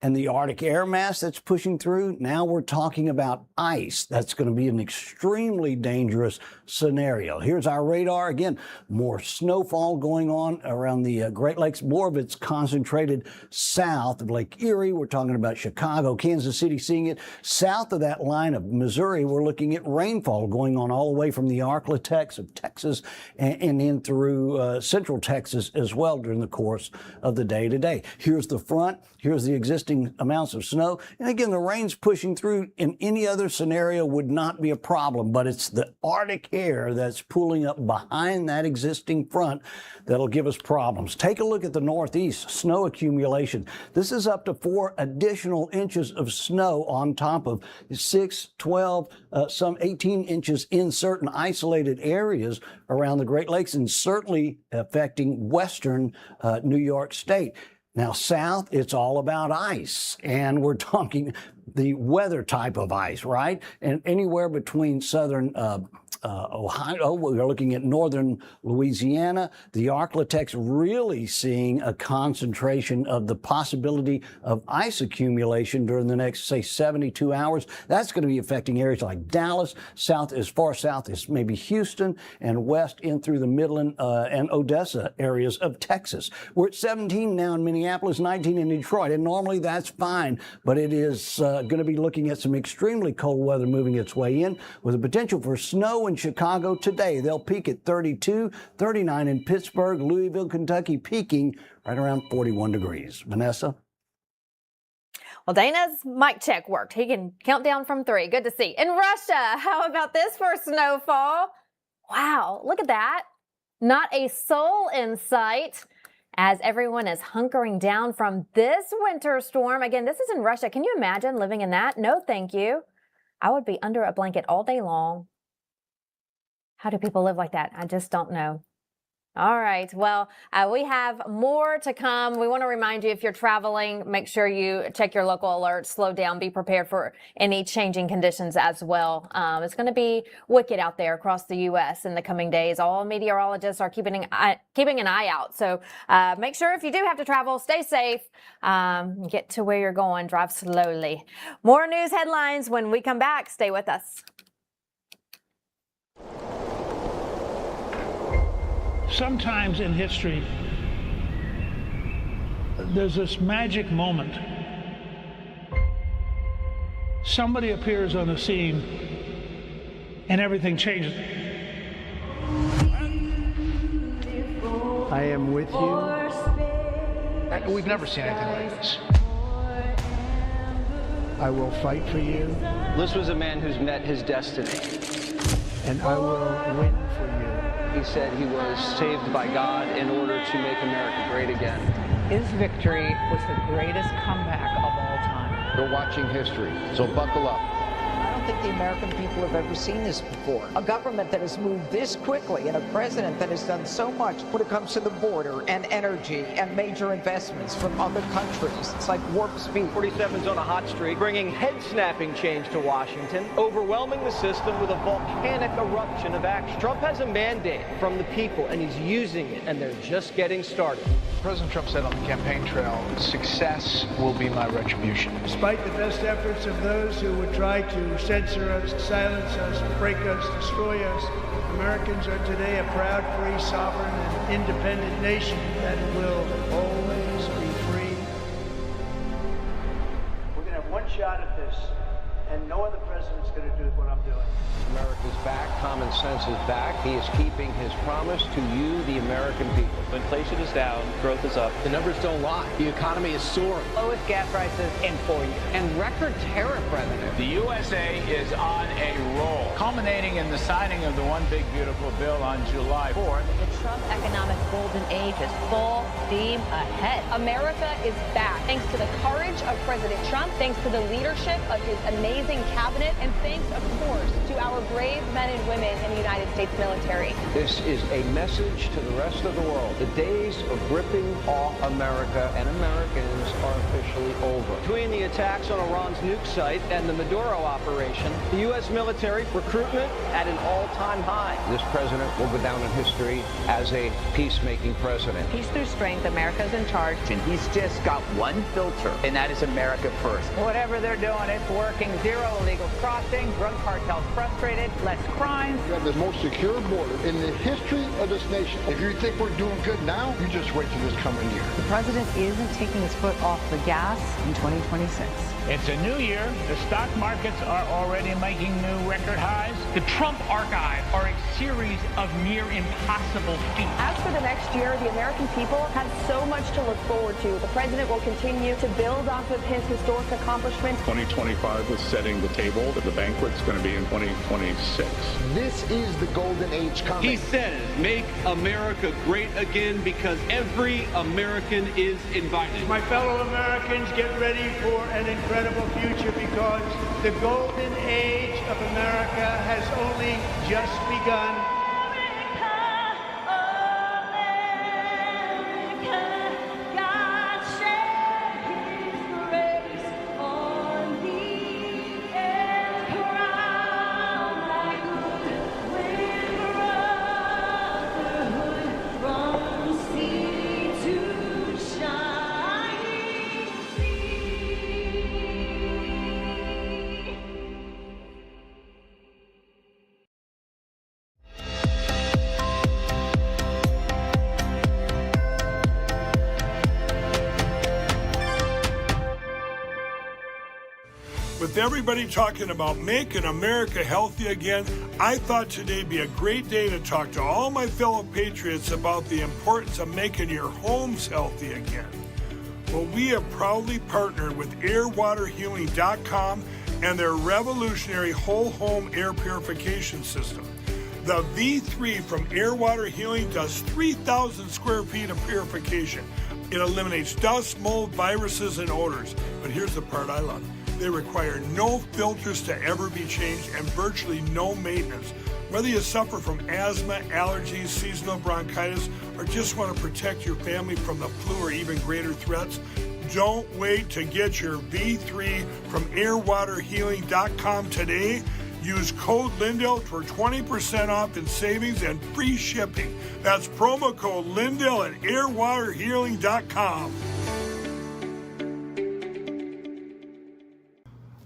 and the Arctic air mass that's pushing through, now we're talking about ice. That's going to be an extremely dangerous scenario. Here's our radar. Again, more snowfall going on around the Great Lakes. More of it's concentrated south of Lake Erie. We're talking about Chicago, Kansas City seeing it. South of that line of Missouri, we're looking at rainfall going on all the way from the Arklatex of Texas and in through central Texas as well during the course of the day today. Here's the front. Here's the existing amounts of snow. And again, the rain's pushing through. In any other scenario would not be a problem, but it's the Arctic air that's pulling up behind that existing front that'll give us problems. Take a look at the Northeast snow accumulation. This is up to 4 additional inches of snow on top of 6, 12, some 18 inches in certain isolated areas around the Great Lakes, and certainly affecting western New York State. Now, south, it's all about ice, and we're talking the weather type of ice, right? And anywhere between southern Ohio, we're looking at northern Louisiana, the Arklatex really seeing a concentration of the possibility of ice accumulation during the next, say, 72 hours. That's going to be affecting areas like Dallas, south, as far south as maybe Houston, and west in through the Midland and Odessa areas of Texas. We're at 17 now in Minneapolis, 19 in Detroit, and normally that's fine, but it is going to be looking at some extremely cold weather moving its way in with the potential for snow in Chicago today. They'll peak at 32, 39 in Pittsburgh, Louisville, Kentucky, peaking right around 41 degrees. Vanessa? Well, Dana's mic check worked. He can count down from 3. Good to see. In Russia, how about this for snowfall? Wow, look at that. Not a soul in sight as everyone is hunkering down from this winter storm. Again, this is in Russia. Can you imagine living in that? No, thank you. I would be under a blanket all day long. How do people live like that? I just don't know. All right. Well, we have more to come. We want to remind you, if you're traveling, make sure you check your local alerts, slow down, be prepared for any changing conditions as well. It's going to be wicked out there across the U.S. in the coming days. All meteorologists are keeping an eye out. So make sure if you do have to travel, stay safe, get to where you're going, drive slowly. More news headlines when we come back. Stay with us. Sometimes in history, there's this magic moment. Somebody appears on the scene and everything changes. I am with you. We've never seen anything like this. I will fight for you. This was a man who's met his destiny. and I will win for you. He said he was saved by God in order to make America great again. His victory was the greatest comeback of all time. You're watching history, so buckle up. I don't think the American people have ever seen this before. A government that has moved this quickly and a president that has done so much when it comes to the border and energy and major investments from other countries. It's like warp speed. 47's on a hot streak, bringing head-snapping change to Washington, overwhelming the system with a volcanic eruption of action. Trump has a mandate from the people, and he's using it, and they're just getting started. President Trump said on the campaign trail, success will be my retribution. Despite the best efforts of those who would try to censor us, silence us, break us, destroy us, Americans are today a proud, free, sovereign, and independent nation that will always be free. We're going to have one shot at this, and no other president's going to do what I'm doing. America's back, common sense is back. He is keeping his promise to you, the American people. Inflation is down, growth is up. The numbers don't lie. The economy is soaring. Lowest gas prices in 4 years. And record tariff revenue. The USA is on a roll, culminating in the signing of the One Big Beautiful Bill on July 4th. The Trump economic golden age is full steam ahead. America is back thanks to the courage of President Trump, thanks to the leadership of his amazing cabinet, and thanks, of course, to our brave men and women in the United States military. This is a message to the rest of the world. The days of ripping off America and Americans are officially over. Between the attacks on Iran's nuke site and the Maduro operation, the U.S. military recruitment at an all-time high. This president will go down in history as a peacemaking president. Peace through strength, America's in charge. And he's just got one filter, and that is America first. Whatever they're doing, it's working. Zero illegal crossing, drug cartels frustrated, less crimes. We have the most secure border in the history of this nation. If you think we're doing good now, you just wait till this coming year. The president isn't taking his foot off the gas in 2026. It's a new year. The stock markets are already making new record highs. The Trump archive are a series of near impossible feats. As for the next year, the American people have so much to look forward to. The president will continue to build off of his historic accomplishments. 2025 was setting the table. The banquet's going to be in 2026. This is the golden age coming. He says, make America great again because every American is invited. My fellow Americans, get ready for an incredible future because the golden age of America has only just begun. With everybody talking about making America healthy again, I thought today'd be a great day to talk to all my fellow patriots about the importance of making your homes healthy again. Well, we have proudly partnered with airwaterhealing.com and their revolutionary whole home air purification system. The V3 from Air Water Healing does 3,000 square feet of purification. It eliminates dust, mold, viruses, and odors. But here's the part I love. They require no filters to ever be changed and virtually no maintenance. Whether you suffer from asthma, allergies, seasonal bronchitis, or just want to protect your family from the flu or even greater threats, don't wait to get your V3 from airwaterhealing.com today. Use code Lindell for 20% off in savings and free shipping. That's promo code Lindell at airwaterhealing.com.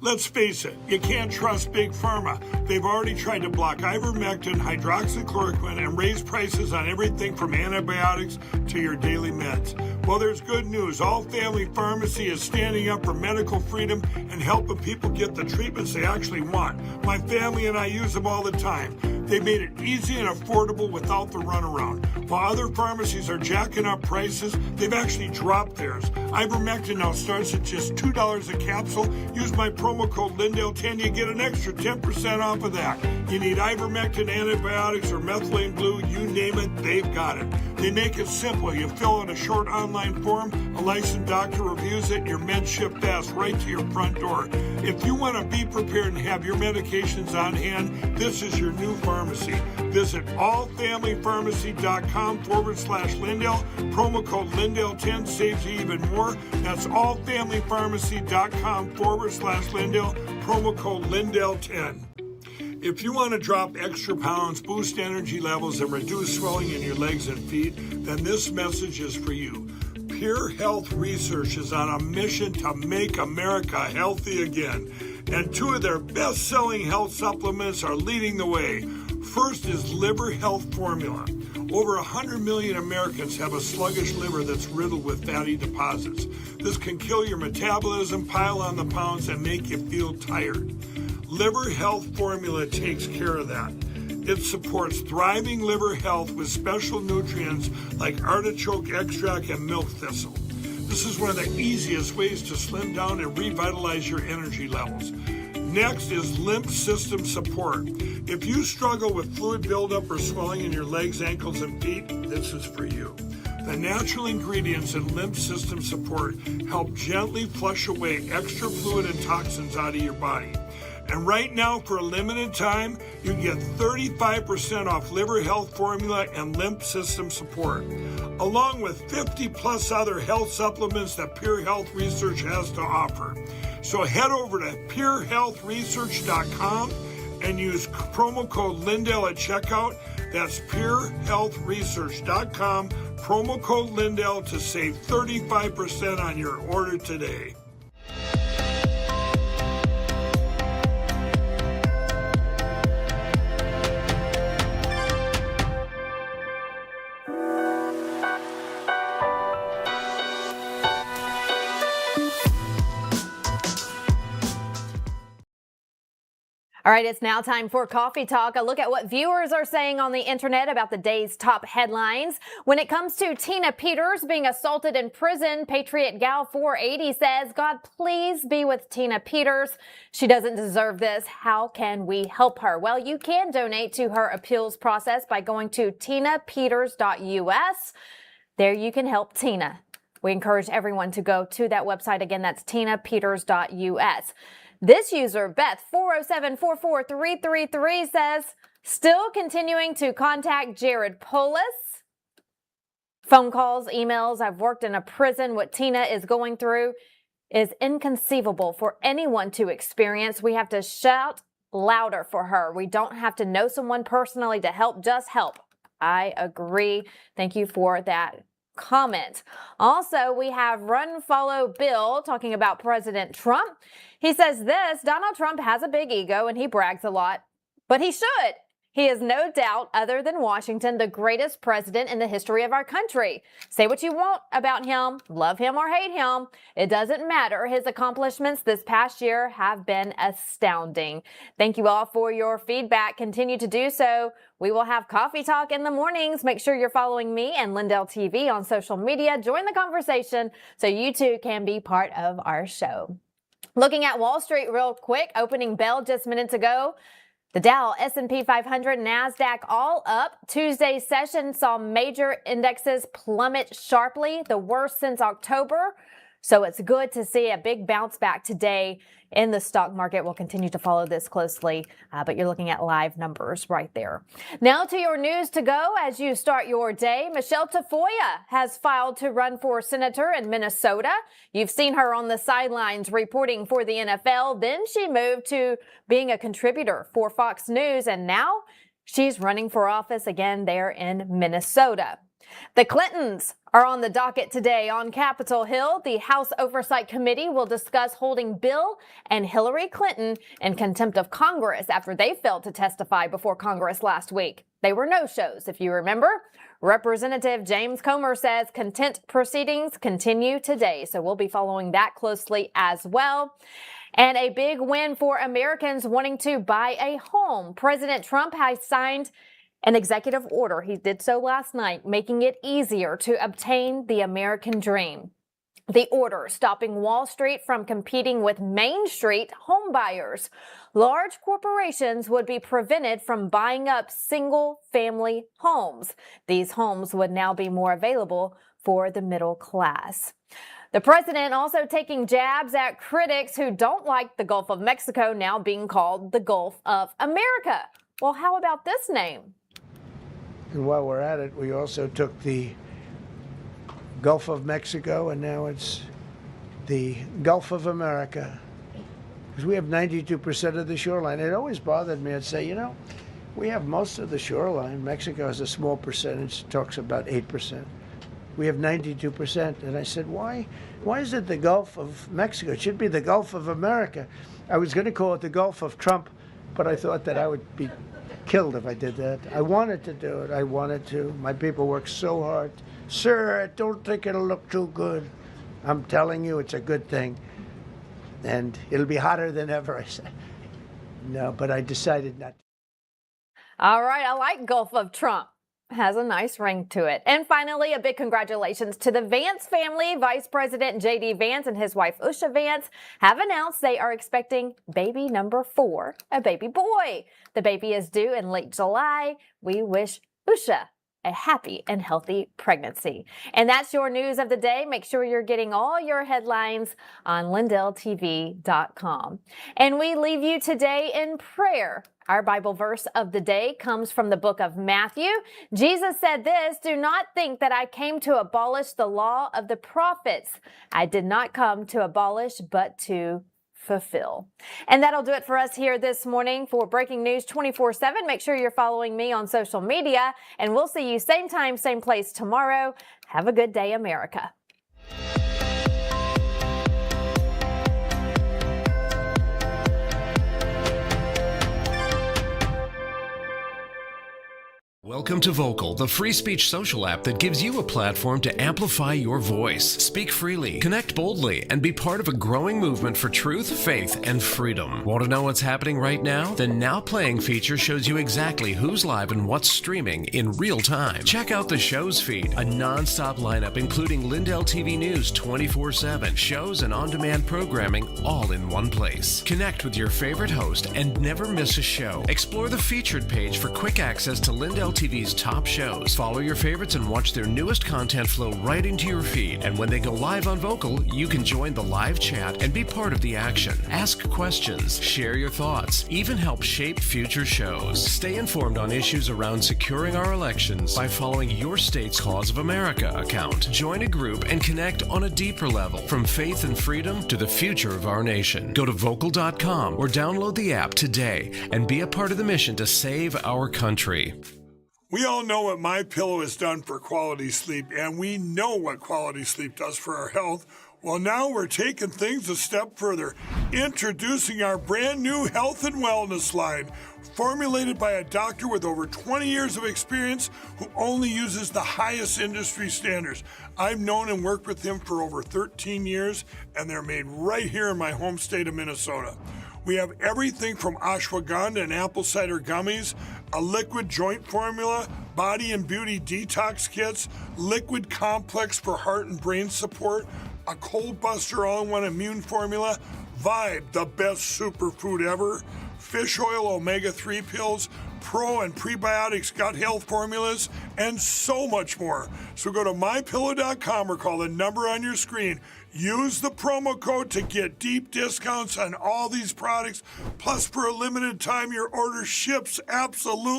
Let's face it, you can't trust Big Pharma. They've already tried to block ivermectin, hydroxychloroquine, and raise prices on everything from antibiotics to your daily meds. Well, there's good news. All Family Pharmacy is standing up for medical freedom and helping people get the treatments they actually want. My family and I use them all the time. They made it easy and affordable without the runaround. While other pharmacies are jacking up prices, they've actually dropped theirs. Ivermectin now starts at just $2 a capsule. Use my promo promo code Lindell10, you get an extra 10% off of that. You need ivermectin, antibiotics, or methylene blue, you name it, they've got it. They make it simple. You fill out a short online form, a licensed doctor reviews it, and your meds ship fast right to your front door. If you want to be prepared and have your medications on hand, this is your new pharmacy. Visit allfamilypharmacy.com/Lindell. Promo code Lindell10 saves you even more. That's allfamilypharmacy.com/Lindell. Promo code Lindell10. If you want to drop extra pounds, boost energy levels, and reduce swelling in your legs and feet, then this message is for you. Pure Health Research is on a mission to make America healthy again. And two of their best-selling health supplements are leading the way. First is Liver Health Formula. Over 100 million Americans have a sluggish liver that's riddled with fatty deposits. This can kill your metabolism, pile on the pounds, and make you feel tired. Liver Health Formula takes care of that. It supports thriving liver health with special nutrients like artichoke extract and milk thistle. This is one of the easiest ways to slim down and revitalize your energy levels. Next is lymph system support. If you struggle with fluid buildup or swelling in your legs, ankles, and feet, this is for you. The natural ingredients in lymph system support help gently flush away extra fluid and toxins out of your body. And right now, for a limited time, you get 35% off Liver Health Formula and Lymph System Support, along with 50 plus other health supplements that Pure Health Research has to offer. So head over to purehealthresearch.com and use promo code Lindell at checkout. That's purehealthresearch.com, promo code Lindell to save 35% on your order today. All right, it's now time for Coffee Talk, a look at what viewers are saying on the internet about the day's top headlines. When it comes to Tina Peters being assaulted in prison, Patriot Gal 480 says, God, please be with Tina Peters. She doesn't deserve this. How can we help her? Well, you can donate to her appeals process by going to tinapeters.us. There you can help Tina. We encourage everyone to go to that website. Again, that's tinapeters.us. This user, Beth40744333, says, still continuing to contact Jared Polis. Phone calls, emails. I've worked in a prison. What Tina is going through is inconceivable for anyone to experience. We have to shout louder for her. We don't have to know someone personally to help, just help. I agree. Thank you for that comment. Also, we have Run Follow Bill talking about President Trump. He says this, Donald Trump has a big ego and he brags a lot, but he should. He is no doubt, other than Washington, the greatest president in the history of our country. Say what you want about him, love him or hate him. It doesn't matter. His accomplishments this past year have been astounding. Thank you all for your feedback. Continue to do so. We will have Coffee Talk in the mornings. Make sure you're following me and Lindell TV on social media. Join the conversation so you too can be part of our show. Looking at Wall Street real quick, opening bell just minutes ago. The Dow, S&P 500, NASDAQ all up. Tuesday's session saw major indexes plummet sharply, the worst since October. So it's good to see a big bounce back today in the stock market. We'll continue to follow this closely, but you're looking at live numbers right there. Now to your news to go as you start your day. Michelle Tafoya has filed to run for senator in Minnesota. You've seen her on the sidelines reporting for the NFL. Then she moved to being a contributor for Fox News, and now she's running for office again there in Minnesota. The Clintons are on the docket today on Capitol Hill. The House Oversight Committee will discuss holding Bill and Hillary Clinton in contempt of Congress after they failed to testify before Congress last week. They were no-shows, if you remember. Representative James Comer says contempt proceedings continue today, so we'll be following that closely as well. And a big win for Americans wanting to buy a home. President Trump has signed an executive order. He did so last night, making it easier to obtain the American dream. The order stopping Wall Street from competing with Main Street home buyers. Large corporations would be prevented from buying up single-family homes. These homes would now be more available for the middle class. The president also taking jabs at critics who don't like the Gulf of Mexico now being called the Gulf of America. Well, how about this name? And while we're at it, we also took the Gulf of Mexico, and now it's the Gulf of America. Because we have 92% of the shoreline. It always bothered me. I'd say, you know, we have most of the shoreline. Mexico has a small percentage, talks about 8%. We have 92%. And I said, why is it the Gulf of Mexico? It should be the Gulf of America. I was going to call it the Gulf of Trump, but I thought that I would be killed if I did that. I wanted to do it. I wanted to. My people worked so hard. Sir, I don't think it'll look too good. I'm telling you, it's a good thing. And it'll be hotter than ever, I said. No, but I decided not to. All right, I like Gulf of Trump. Has a nice ring to it. And finally, a big congratulations to the Vance family. Vice President J.D. Vance and his wife Usha Vance have announced they are expecting baby number 4, a baby boy. The baby is due in late July. We wish Usha a happy and healthy pregnancy. And that's your news of the day. Make sure you're getting all your headlines on LindellTV.com. And we leave you today in prayer. Our Bible verse of the day comes from the book of Matthew. Jesus said this, "Do not think that I came to abolish the law of the prophets. I did not come to abolish, but to fulfill." And that'll do it for us here this morning. For breaking news 24/7, make sure you're following me on social media, and we'll see you same time, same place tomorrow. Have a good day, America. Welcome to Vocal, the free speech social app that gives you a platform to amplify your voice. Speak freely, connect boldly, and be part of a growing movement for truth, faith, and freedom. Want to know what's happening right now? The Now Playing feature shows you exactly who's live and what's streaming in real time. Check out the show's feed, a non-stop lineup including Lindell TV News 24/7, shows and on-demand programming all in one place. Connect with your favorite host and never miss a show. Explore the featured page for quick access to Lindell TV's top shows. Follow your favorites and watch their newest content flow right into your feed. And when they go live on Vocal, you can join the live chat and be part of the action. Ask questions, share your thoughts, even help shape future shows. Stay informed on issues around securing our elections by following your state's Cause of America account. Join a group and connect on a deeper level, from faith and freedom to the future of our nation. Go to vocal.com or download the app today and be a part of the mission to save our country. We all know what MyPillow has done for quality sleep, and we know what quality sleep does for our health. Well, now we're taking things a step further, introducing our brand new health and wellness line, formulated by a doctor with over 20 years of experience who only uses the highest industry standards. I've known and worked with him for over 13 years, and they're made right here in my home state of Minnesota. We have everything from ashwagandha and apple cider gummies, a liquid joint formula, body and beauty detox kits, liquid complex for heart and brain support, a cold buster all-in-one immune formula, Vibe, the best superfood ever, fish oil omega-3 pills, pro and prebiotics gut health formulas, and so much more. So go to mypillow.com or call the number on your screen. Use the promo code to get deep discounts on all these products. Plus, for a limited time, your order ships absolutely